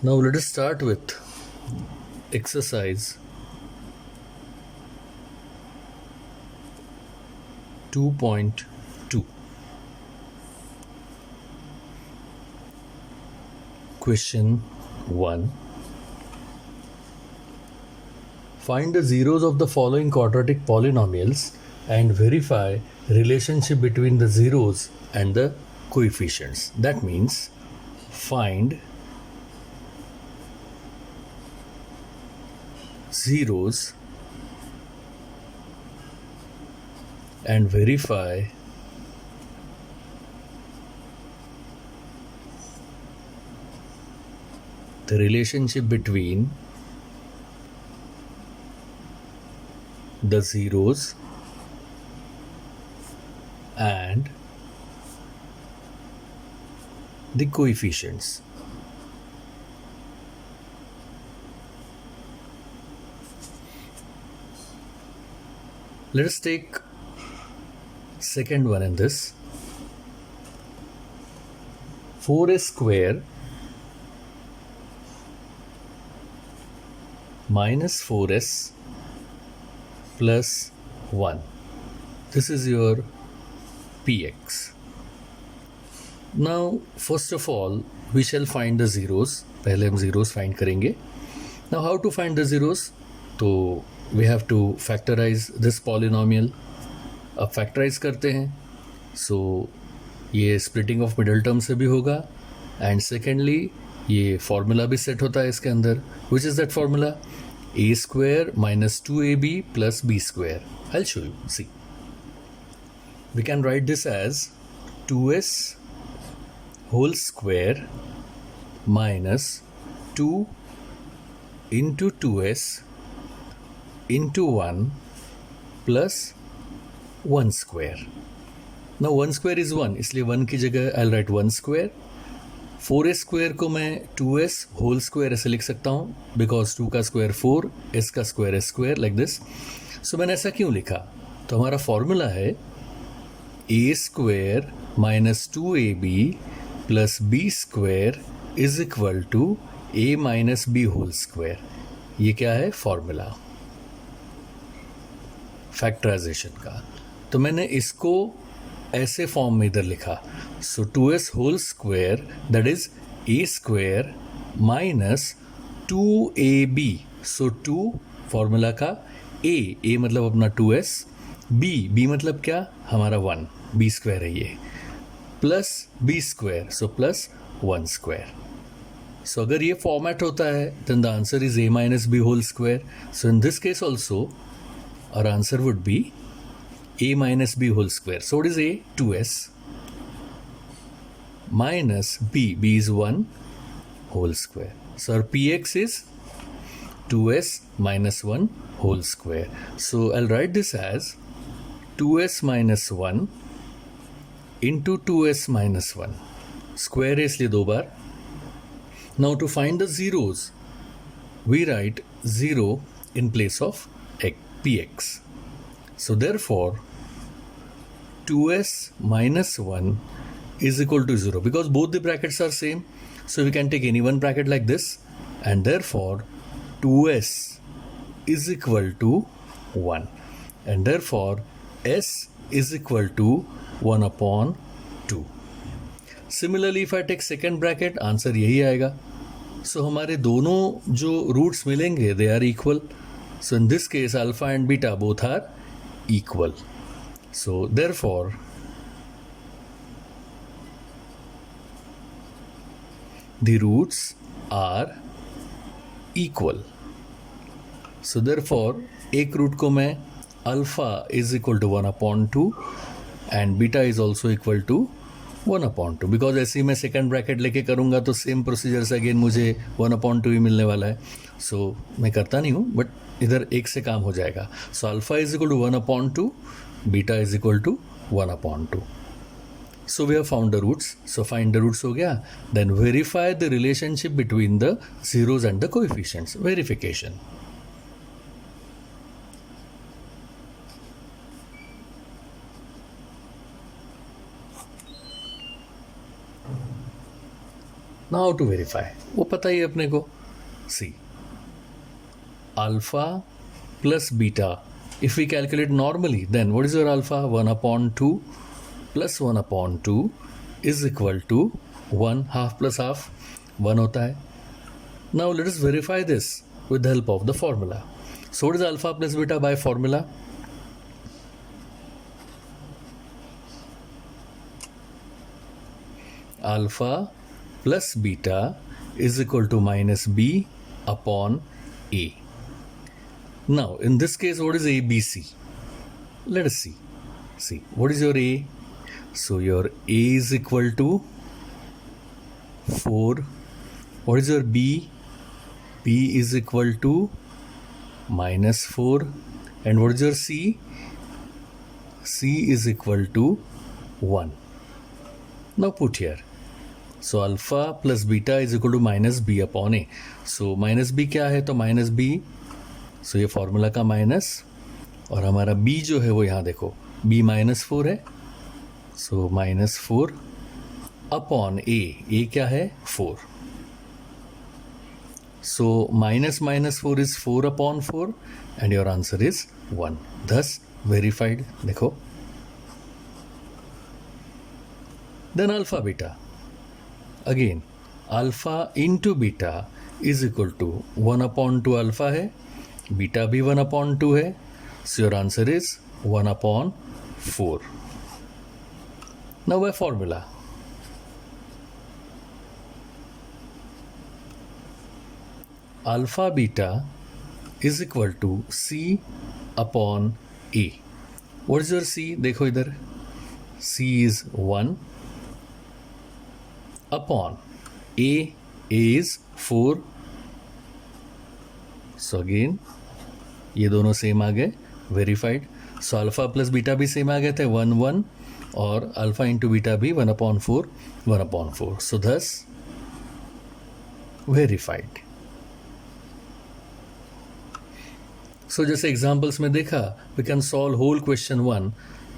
Now let us start with exercise 2.2. Question 1. Find the zeros of the following quadratic polynomials and verify relationship between the zeros and the coefficients. That means find zeros and verify the relationship between the zeros and the coefficients. Let us take second one in this. 4s square minus 4s plus 1. This is your px. Now first of all we shall find the zeros. पहले हम zeros find करेंगे. Now how to find the zeros? तो we have to factorize this polynomial. अब factorize करते हैं. So ये splitting of middle term से भी होगा and secondly ये formula भी set होता है इसके अंदर. Which is that formula? a square minus 2ab plus b square. I'll show you. See. We can write this as 2s whole square minus 2 into 2s into 1 plus 1 square. Now 1 square is 1, इसलिए 1 की जगह I'll write 1 square. 4s square को मैं 2s whole square ऐसे लिख सकता हूँ because 2 का square 4, s का square s square like this. So मैंने ऐसा क्यों लिखा? तो हमारा फॉर्मूला है a square minus 2ab plus b square is equal to a minus b whole square. ये क्या है? फॉर्मूला फैक्टराइजेशन का. तो मैंने इसको ऐसे फॉर्म में इधर लिखा. So 2s whole square that is a square minus 2ab. So 2 formula का a मतलब अपना 2s, b मतलब क्या? हमारा 1, b स्क्वायर है ये, plus b square, so plus 1 square. So अगर ये फॉर्मेट होता है then the answer is a minus b whole square. So in this case also our answer would be a minus b whole square. So what is a? 2s minus b is 1 whole square. So our px is 2s minus 1 whole square. So I'll write this as 2s minus 1 into 2s minus 1. Square है इसलिए 2 बार. Now to find the zeros, we write 0 in place of px. So therefore 2s minus 1 is equal to 0 because both the brackets are same. So we can take any one bracket like this and therefore 2s is equal to 1 and therefore s is equal to 1 upon 2. Similarly if I take second bracket, answer यही आएगा. So हमारे दोनों जो roots मिलेंगे they are equal. So in this case alpha and beta both are equal. So therefore the roots are equal. So therefore एक root को मैं alpha is equal to 1 upon 2 and beta is also equal to 1 upon 2 because ऐसे ही मैं second bracket लेके करूँगा तो same procedure से again मुझे 1 upon 2 ही मिलने वाला है. सो मैं करता नहीं हूँ बट इधर एक से काम हो जाएगा. So alpha is equal to 1 upon 2, beta is equal to 1 upon 2. So we have found the roots. So find the roots हो गया. Then verify the relationship between the zeros and the coefficients. Verification. Now how to verify? वो पता ही है अपने को. See, alpha plus beta. If we calculate normally, then what is your alpha? 1 upon 2 plus 1 upon 2 is equal to 1. Half plus half 1 होता है. Now let us verify this with the help of the formula. So what is alpha plus beta by formula? Alpha plus beta is equal to minus b upon a. Now in this case, what is ABC? Let us see. See, what is your A? So your A is equal to 4. What is your B? B is equal to minus 4. And what is your C? C is equal to 1. Now put here. So alpha plus beta is equal to minus b upon a. So minus b क्या है? तो minus b. So ये formula का minus, और हमारा b जो है वो यहाँ देखो, b माइनस 4 है. So minus 4 upon a. a क्या है? 4. So minus minus 4 is 4 upon 4 and your answer is 1. Thus verified. देखो. Then alpha beta. Again, alpha into beta is equal to 1 upon 2 alpha है, beta भी 1 upon 2 है. So your answer is 1 upon 4. Now by formula. Alpha beta is equal to C upon A. What is your C? देखो इधर. C is 1 upon A is 4. So again ये दोनों same आ गए, verified. So alpha plus beta भी same आ गए थे, 1 1, और alpha into beta भी 1 upon 4 1 upon 4. So thus verified. So जैसे एग्जाम्पल्स में देखा, we can solve whole question 1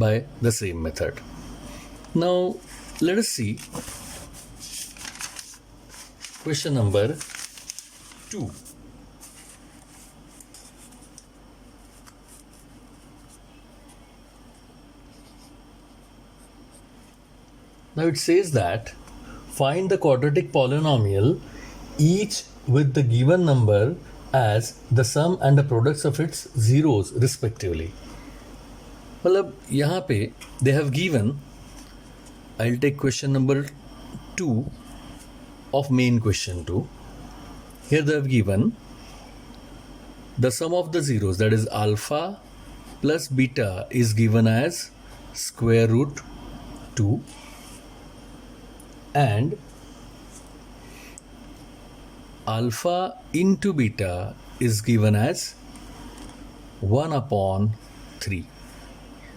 by the same method. Now let us see question number 2. Now it says that find the quadratic polynomial each with the given number as the sum and the products of its zeros respectively. मतलब यहाँ पे they have given, I'll take question number 2 of main question 2. Here they have given the sum of the zeros, that is alpha plus beta, is given as square root 2, and alpha into beta is given as 1 upon 3.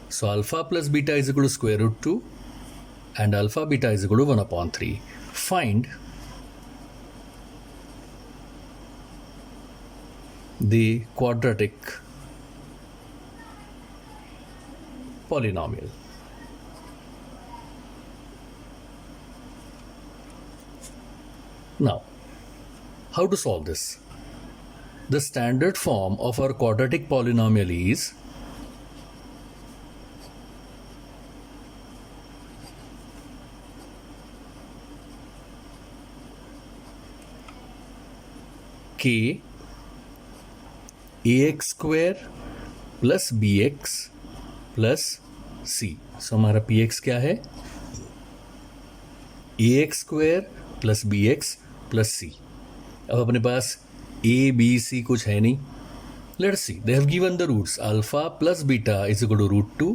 So alpha plus beta is equal to square root 2 and alpha beta is equal to 1 upon 3. Find the quadratic polynomial. Now, how to solve this? The standard form of our quadratic polynomial is k ax square plus bx plus c. सो हमारा px क्या है? ax square plus bx plus c. अब अपने पास a b c कुछ है नहीं. Let's see. They have given the roots. Alpha plus beta is equal to root 2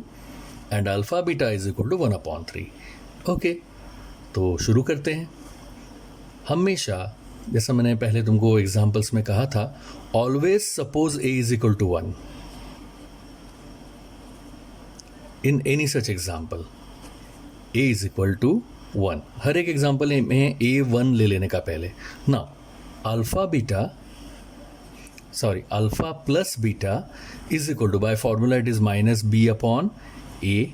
and alpha beta is equal to 1 upon 3. Okay, तो शुरू करते हैं. हमेशा जैसा मैंने पहले तुमको एग्जाम्पल्स में कहा था, always suppose a is equal to 1 in any such example. a is equal to 1 हर एक एग्जाम्पल में a1 ले लेने का पहले. Now alpha plus beta is equal to, by formula it is minus b upon a.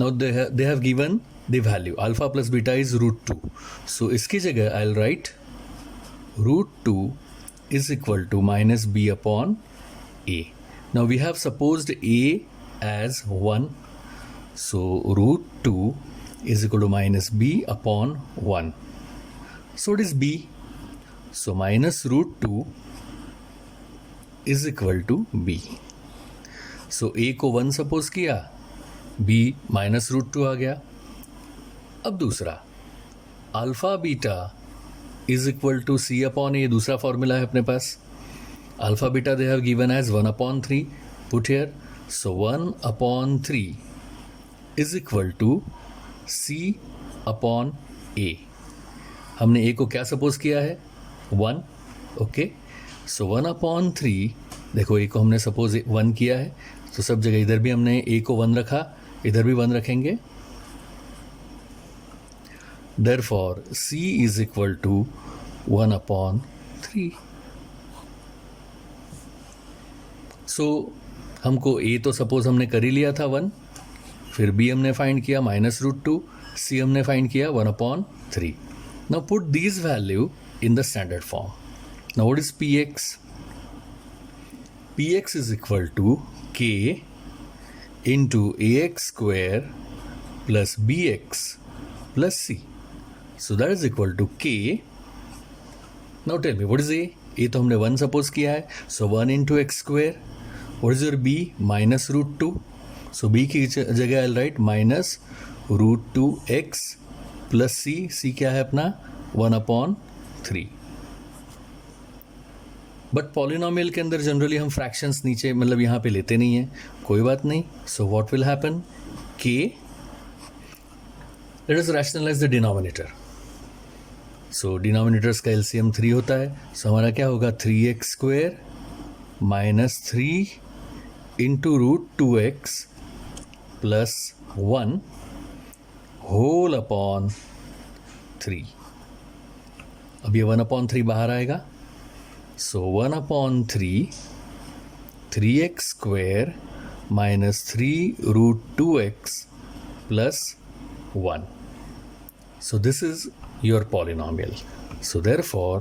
Now they have given the value alpha plus beta is root 2. So इसकी जगह I'll write root 2 is equal to minus b upon a. Now we have supposed a as 1. So root 2 is equal to minus b upon 1. So it is b. So minus root 2 is equal to b. So a को 1 suppose किया, b minus root 2 आ गया. अब दूसरा alpha beta is equal to c upon a, दूसरा formula है अपने पास. Alpha beta they have given as 1/3. Put here. So 1/3 is equal to c upon a. हमने ए को क्या सपोज किया है? 1. ओके. सो 1/3, देखो ए को हमने सपोज 1 किया है, तो सब जगह इधर भी हमने ए को 1 रखा, इधर भी 1 रखेंगे. Therefore, C is equal to 1/3. So, हमको A तो सपोज हमने कर ही लिया था 1, फिर B हमने फाइंड किया माइनस रूट 2, C हमने फाइंड किया 1/3. Now put these value in the standard form. Now what is Px? Px is equal to K into AX square plus BX plus C. So that is equal to K. Now tell me, what is A? A तो हमने 1 suppose किया है, so 1 into x square. What is your B? Minus root 2. So B की जगह I'll write minus root 2x plus C. C क्या है अपना? 1/3. But polynomial के अंदर जनरली हम फ्रैक्शंस नीचे मतलब यहाँ पे लेते नहीं हैं, कोई बात नहीं. So what will happen? K. Let us rationalize the denominator. So denominators का एलसीएम 3 होता है. सो हमारा क्या होगा? 3x square minus 3 into root 2x plus 1 whole upon 3. अब ये 1/3 बाहर आएगा. So 1/3 3x square minus 3 root 2x plus 1. So this is your polynomial. So therefore,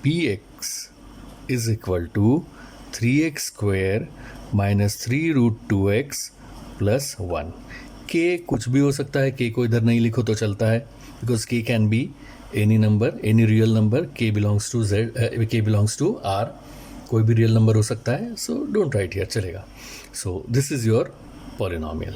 Px is equal to 3x square minus 3 root 2x plus 1. K कुछ भी हो सकता है, K को इधर नहीं लिखो तो चलता है, because K can be any number, any real number. K belongs to Z, K belongs to R. कोई भी real number हो सकता है, so don't write here, चलेगा. So this is your polynomial.